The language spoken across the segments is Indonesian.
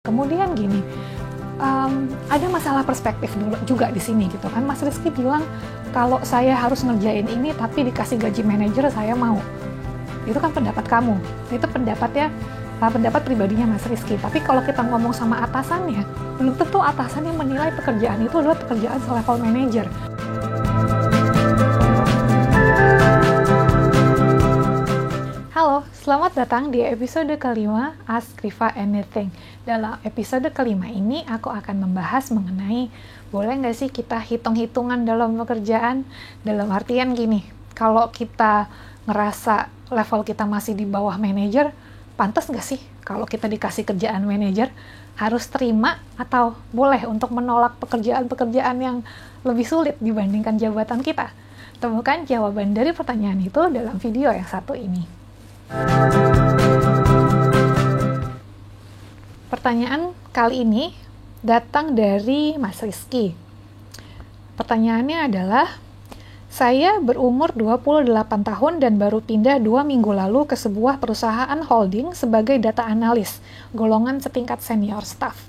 Kemudian gini, ada masalah perspektif dulu juga di sini gitu kan. Mas Rizky bilang kalau saya harus ngerjain ini tapi dikasih gaji manajer saya mau. Itu kan pendapat kamu. Itu pendapat pribadinya Mas Rizky. Tapi kalau kita ngomong sama atasannya, belum tentu atasannya menilai pekerjaan itu adalah pekerjaan selevel manajer. Halo, selamat datang di episode kelima Ask Riva Anything. Dalam episode kelima ini, aku akan membahas mengenai boleh nggak sih kita hitung-hitungan dalam pekerjaan? Dalam artian gini, kalau kita ngerasa level kita masih di bawah manajer, pantas nggak sih kalau kita dikasih kerjaan manajer? Harus terima atau boleh untuk menolak pekerjaan-pekerjaan yang lebih sulit dibandingkan jabatan kita? Temukan jawaban dari pertanyaan itu dalam video yang satu ini. Pertanyaan kali ini datang dari Mas Rizky. Pertanyaannya adalah, saya berumur 28 tahun dan baru pindah 2 minggu lalu ke sebuah perusahaan holding sebagai data analis, golongan setingkat senior staff.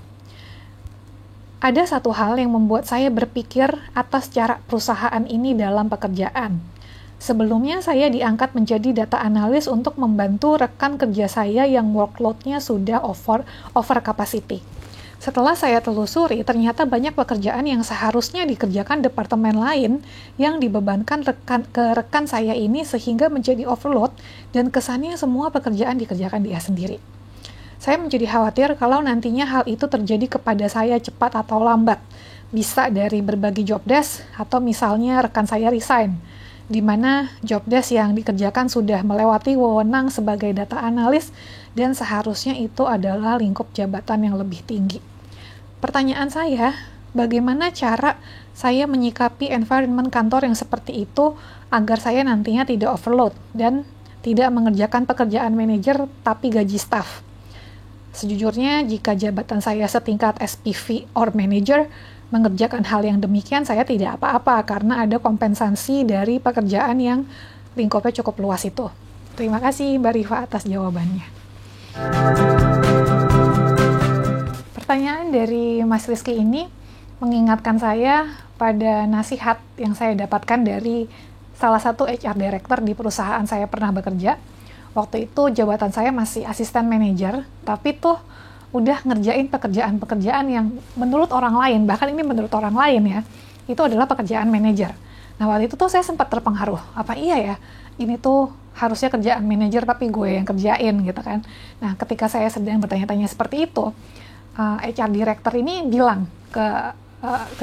Ada satu hal yang membuat saya berpikir atas cara perusahaan ini dalam pekerjaan. Sebelumnya saya diangkat menjadi data analis untuk membantu rekan kerja saya yang workload-nya sudah over capacity. Setelah saya telusuri, ternyata banyak pekerjaan yang seharusnya dikerjakan departemen lain yang dibebankan ke rekan saya ini sehingga menjadi overload dan kesannya semua pekerjaan dikerjakan dia sendiri. Saya menjadi khawatir kalau nantinya hal itu terjadi kepada saya cepat atau lambat. Bisa dari berbagi job desk atau misalnya rekan saya resign, di mana job desk yang dikerjakan sudah melewati wewenang sebagai data analis dan seharusnya itu adalah lingkup jabatan yang lebih tinggi. Pertanyaan saya, bagaimana cara saya menyikapi environment kantor yang seperti itu agar saya nantinya tidak overload dan tidak mengerjakan pekerjaan manajer tapi gaji staff? Sejujurnya, jika jabatan saya setingkat SPV or manager, mengerjakan hal yang demikian saya tidak apa-apa karena ada kompensasi dari pekerjaan yang lingkupnya cukup luas itu. Terima kasih Mbak Riva atas jawabannya. Pertanyaan dari Mas Rizky ini mengingatkan saya pada nasihat yang saya dapatkan dari salah satu HR director di perusahaan saya pernah bekerja. Waktu itu jabatan saya masih asisten manajer, tapi tuh udah ngerjain pekerjaan-pekerjaan yang menurut orang lain, bahkan ini menurut orang lain ya, itu adalah pekerjaan manajer. Nah, waktu itu tuh saya sempat terpengaruh, apa iya ya, ini tuh harusnya kerjaan manajer tapi gue yang kerjain gitu kan. Nah, ketika saya sedang bertanya-tanya seperti itu, HR director ini bilang ke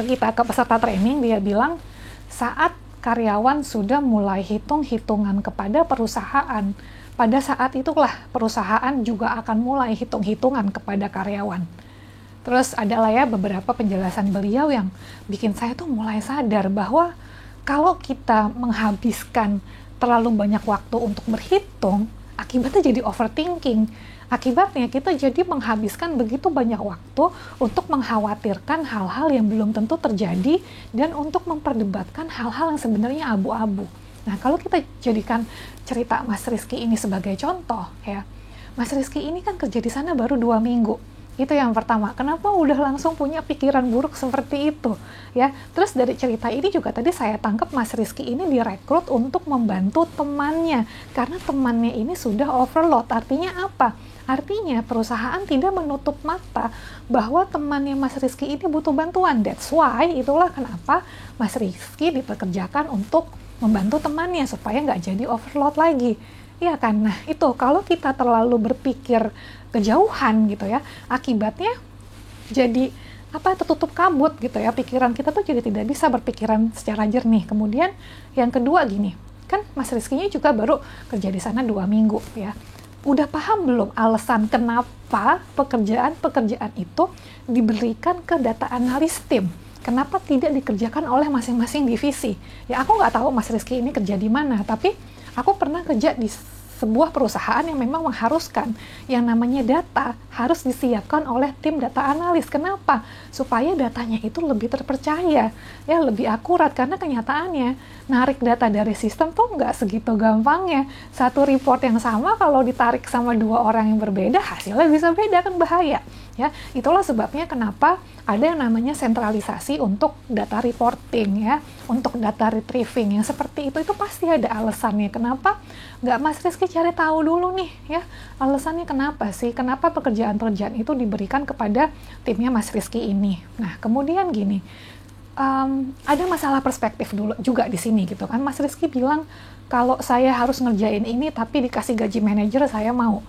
kita, ke peserta training, dia bilang, saat karyawan sudah mulai hitung-hitungan kepada perusahaan, pada saat itulah perusahaan juga akan mulai hitung-hitungan kepada karyawan. Terus adalah ya beberapa penjelasan beliau yang bikin saya tuh mulai sadar bahwa kalau kita menghabiskan terlalu banyak waktu untuk berhitung, akibatnya jadi overthinking. Akibatnya kita jadi menghabiskan begitu banyak waktu untuk mengkhawatirkan hal-hal yang belum tentu terjadi dan untuk memperdebatkan hal-hal yang sebenarnya abu-abu. Nah, kalau kita jadikan cerita Mas Rizky ini sebagai contoh, ya, Mas Rizky ini kan kerja di sana baru 2 minggu. Itu yang pertama. Kenapa udah langsung punya pikiran buruk seperti itu? Ya, terus dari cerita ini juga tadi saya tangkap Mas Rizky ini direkrut untuk membantu temannya, karena temannya ini sudah overload. Artinya apa? Artinya perusahaan tidak menutup mata bahwa temannya Mas Rizky ini butuh bantuan. That's why, itulah kenapa Mas Rizky dipekerjakan untuk membantu temannya supaya nggak jadi overload lagi. Iya kan? Nah, itu kalau kita terlalu berpikir kejauhan gitu ya, akibatnya jadi tertutup kabut gitu ya. Pikiran kita tuh jadi tidak bisa berpikiran secara jernih. Kemudian yang kedua gini, kan Mas Rizky-nya juga baru kerja di sana 2 minggu ya. Udah paham belum alasan kenapa pekerjaan-pekerjaan itu diberikan ke data analis tim? Kenapa tidak dikerjakan oleh masing-masing divisi? Ya, aku nggak tahu Mas Rizky ini kerja di mana, tapi aku pernah kerja di sebuah perusahaan yang memang mengharuskan yang namanya data harus disiapkan oleh tim data analis. Kenapa? Supaya datanya itu lebih terpercaya, ya lebih akurat, karena kenyataannya narik data dari sistem tuh nggak segitu gampangnya. Satu report yang sama kalau ditarik sama 2 orang yang berbeda, hasilnya bisa beda, kan bahaya. Ya, itulah sebabnya kenapa ada yang namanya sentralisasi untuk data reporting ya, untuk data retrieving yang seperti itu pasti ada alasannya. Kenapa nggak Mas Rizky cari tahu dulu nih ya, alasannya kenapa sih, kenapa pekerjaan-pekerjaan itu diberikan kepada timnya Mas Rizky ini. Nah, kemudian gini, ada masalah perspektif dulu juga di sini gitu kan. Mas Rizky bilang kalau saya harus ngerjain ini tapi dikasih gaji manajer saya mau.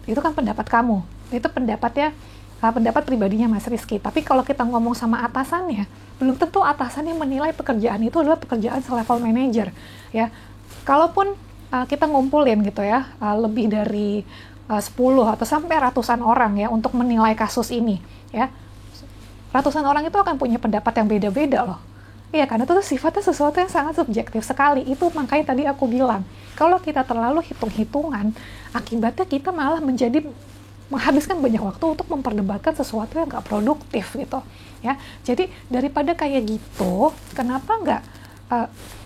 Itu kan pendapat kamu, itu pendapat pribadinya Mas Rizky. Tapi kalau kita ngomong sama atasannya, belum tentu atasannya menilai pekerjaan itu adalah pekerjaan selevel manager ya. Kalaupun kita ngumpulin gitu ya, lebih dari 10 atau sampai ratusan orang ya untuk menilai kasus ini ya, ratusan orang itu akan punya pendapat yang beda-beda loh. Iya, karena itu sifatnya sesuatu yang sangat subjektif sekali. Itu makanya tadi aku bilang, kalau kita terlalu hitung-hitungan, akibatnya kita malah menghabiskan banyak waktu untuk memperdebatkan sesuatu yang nggak produktif gitu. Ya, jadi daripada kayak gitu, kenapa nggak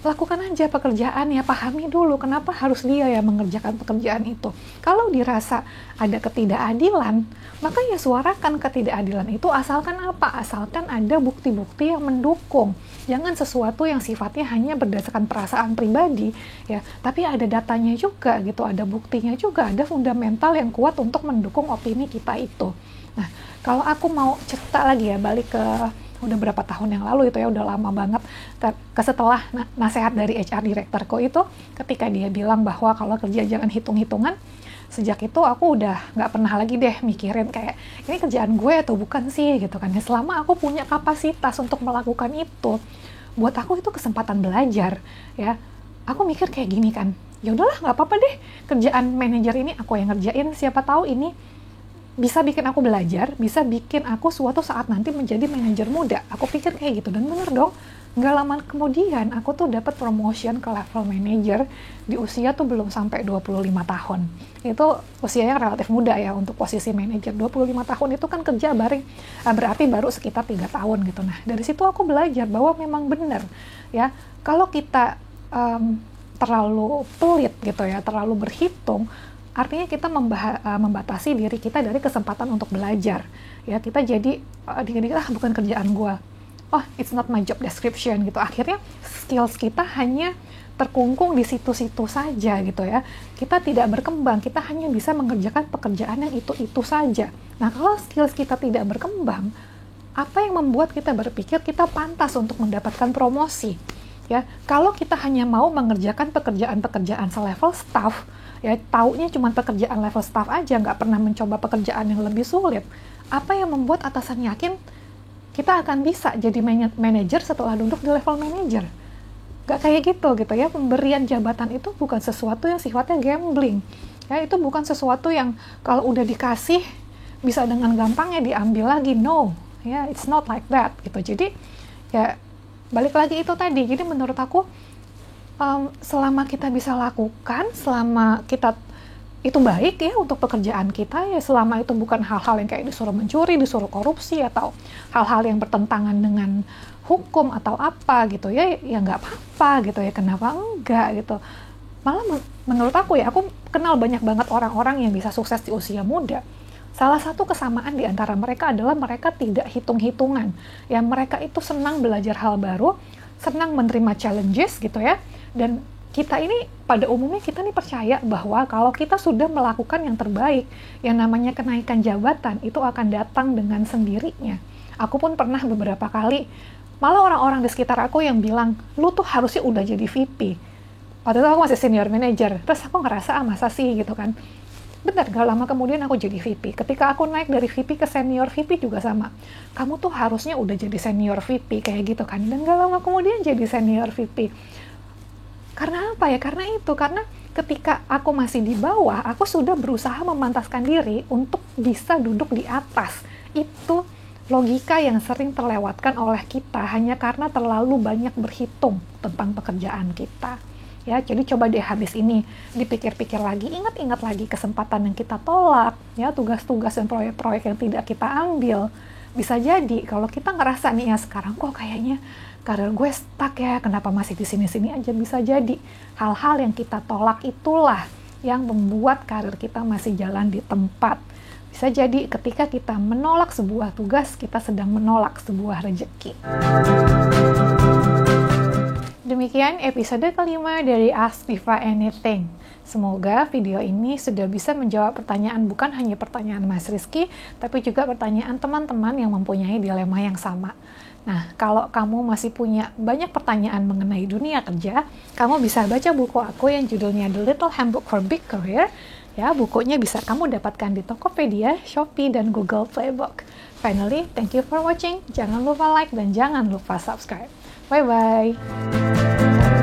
lakukan aja pekerjaan ya, pahami dulu kenapa harus dia yang mengerjakan pekerjaan itu. Kalau dirasa ada ketidakadilan, maka ya suarakan ketidakadilan itu, asalkan apa? Asalkan ada bukti-bukti yang mendukung. Jangan sesuatu yang sifatnya hanya berdasarkan perasaan pribadi ya, tapi ada datanya juga gitu, ada buktinya juga, ada fundamental yang kuat untuk mendukung opini kita itu. Nah, kalau aku mau cerita lagi ya, balik ke udah berapa tahun yang lalu itu ya, udah lama banget, setelah nasihat dari HR directorku itu, ketika dia bilang bahwa kalau kerja jangan hitung-hitungan, sejak itu aku udah nggak pernah lagi deh mikirin kayak ini kerjaan gue atau bukan sih gitu kan ya. Selama aku punya kapasitas untuk melakukan itu, buat aku itu kesempatan belajar ya. Aku mikir kayak gini kan, ya udahlah nggak apa-apa deh kerjaan manajer ini aku yang ngerjain, siapa tahu ini bisa bikin aku belajar, bisa bikin aku suatu saat nanti menjadi manajer muda. Aku pikir kayak gitu, dan bener dong. Nggak lama kemudian, aku tuh dapat promotion ke level manager di usia tuh belum sampai 25 tahun. Itu usia yang relatif muda ya untuk posisi manajer. 25 tahun itu kan kerja berarti baru sekitar 3 tahun gitu. Nah, dari situ aku belajar bahwa memang benar ya, kalau kita terlalu pelit gitu ya, terlalu berhitung, artinya kita membatasi diri kita dari kesempatan untuk belajar ya. Kita jadi bukan kerjaan gue, oh it's not my job description gitu. Akhirnya skills kita hanya terkungkung di situ-situ saja gitu ya. Kita tidak berkembang, kita hanya bisa mengerjakan pekerjaan yang itu-itu saja. Nah, kalau skills kita tidak berkembang, apa yang membuat kita berpikir kita pantas untuk mendapatkan promosi ya? Kalau kita hanya mau mengerjakan pekerjaan-pekerjaan selevel staff ya, taunya cuma pekerjaan level staff aja, nggak pernah mencoba pekerjaan yang lebih sulit, apa yang membuat atasan yakin kita akan bisa jadi manajer setelah duduk di level manager? Nggak kayak gitu ya. Pemberian jabatan itu bukan sesuatu yang sifatnya gambling ya, itu bukan sesuatu yang kalau udah dikasih bisa dengan gampangnya diambil lagi. No ya, it's not like that gitu. Jadi ya balik lagi itu tadi, jadi menurut aku selama kita bisa lakukan, selama kita itu baik ya untuk pekerjaan kita ya, selama itu bukan hal-hal yang kayak disuruh mencuri, disuruh korupsi, atau hal-hal yang bertentangan dengan hukum atau apa gitu ya, ya nggak apa-apa gitu ya, kenapa enggak gitu. Malah menurut aku ya, aku kenal banyak banget orang-orang yang bisa sukses di usia muda. Salah satu kesamaan di antara mereka adalah mereka tidak hitung-hitungan ya, mereka itu senang belajar hal baru, senang menerima challenges gitu ya. Dan kita ini pada umumnya kita nih percaya bahwa kalau kita sudah melakukan yang terbaik, yang namanya kenaikan jabatan itu akan datang dengan sendirinya. Aku pun pernah beberapa kali, malah orang-orang di sekitar aku yang bilang, lu tuh harusnya udah jadi VP. Waktu itu aku masih senior manager, terus aku ngerasa masa sih gitu kan. Benar, gak lama kemudian aku jadi VP. Ketika aku naik dari VP ke senior VP juga sama. Kamu tuh harusnya udah jadi senior VP kayak gitu kan. Dan gak lama kemudian jadi senior VP. Karena apa ya? Karena ketika aku masih di bawah, aku sudah berusaha memantaskan diri untuk bisa duduk di atas. Itu logika yang sering terlewatkan oleh kita hanya karena terlalu banyak berhitung tentang pekerjaan kita. Ya, jadi coba deh habis ini dipikir-pikir lagi, ingat-ingat lagi kesempatan yang kita tolak, ya, tugas-tugas dan proyek-proyek yang tidak kita ambil. Bisa jadi kalau kita ngerasa nih ya sekarang kok kayaknya karir gue stuck ya, kenapa masih di sini-sini aja, bisa jadi hal-hal yang kita tolak itulah yang membuat karir kita masih jalan di tempat. Bisa jadi ketika kita menolak sebuah tugas, kita sedang menolak sebuah rezeki. Demikian episode kelima dari Ask Diva Anything. Semoga video ini sudah bisa menjawab pertanyaan, bukan hanya pertanyaan Mas Rizky, tapi juga pertanyaan teman-teman yang mempunyai dilema yang sama. Nah, kalau kamu masih punya banyak pertanyaan mengenai dunia kerja, kamu bisa baca buku aku yang judulnya The Little Handbook for Big Career. Ya, bukunya bisa kamu dapatkan di Tokopedia, Shopee, dan Google Playbook. Finally, thank you for watching. Jangan lupa like dan jangan lupa subscribe. Bye-bye.